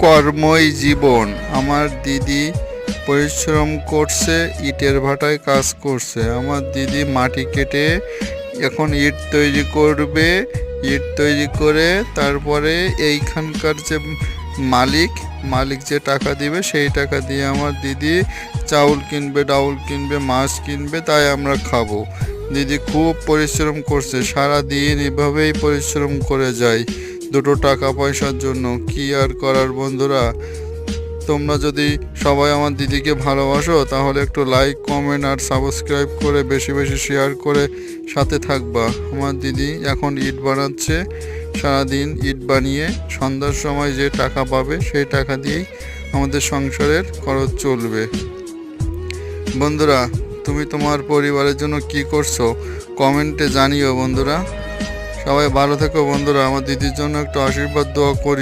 কর্মই জীবন। আমার দিদি পরিশ্রম করছে, ইটের ভাটায় কাজ করছে। আমার দিদি মাটি কেটে এখন ইট তৈরি করবে। ইট তৈরি করে তারপরে এইখানকার যে মালিক মালিক যে টাকা দিবে সেই টাকা দিয়ে আমার দিদি চাউল কিনবে, ডাউল কিনবে, মাছ কিনবে, তাই আমরা খাবো। দিদি খুব পরিশ্রম করছে, সারা দিন এভাবেই পরিশ্রম করে যায় দুটো টাকা পয়সার জন্য। কি আর করার বন্ধুরা, তোমরা যদি সবাই আমার দিদিকে ভালোবাসো তাহলে একটু লাইক, কমেন্ট আর সাবস্ক্রাইব করে বেশি বেশি শেয়ার করে সাথে থাকবা। আমার দিদি এখন ইট বানাচ্ছে, সারাদিন ইট বানিয়ে সন্ধ্যার সময় যে টাকা পাবে সেই টাকা দিয়েই আমাদের সংসারের খরচ চলবে। বন্ধুরা, তুমি তোমার পরিবারের জন্য কি করছো কমেন্টে জানিও বন্ধুরা। সবাই ভালো থেকো বন্ধুরা, আমার দিদির জন্য একটু আশীর্বাদ দোয়া করি।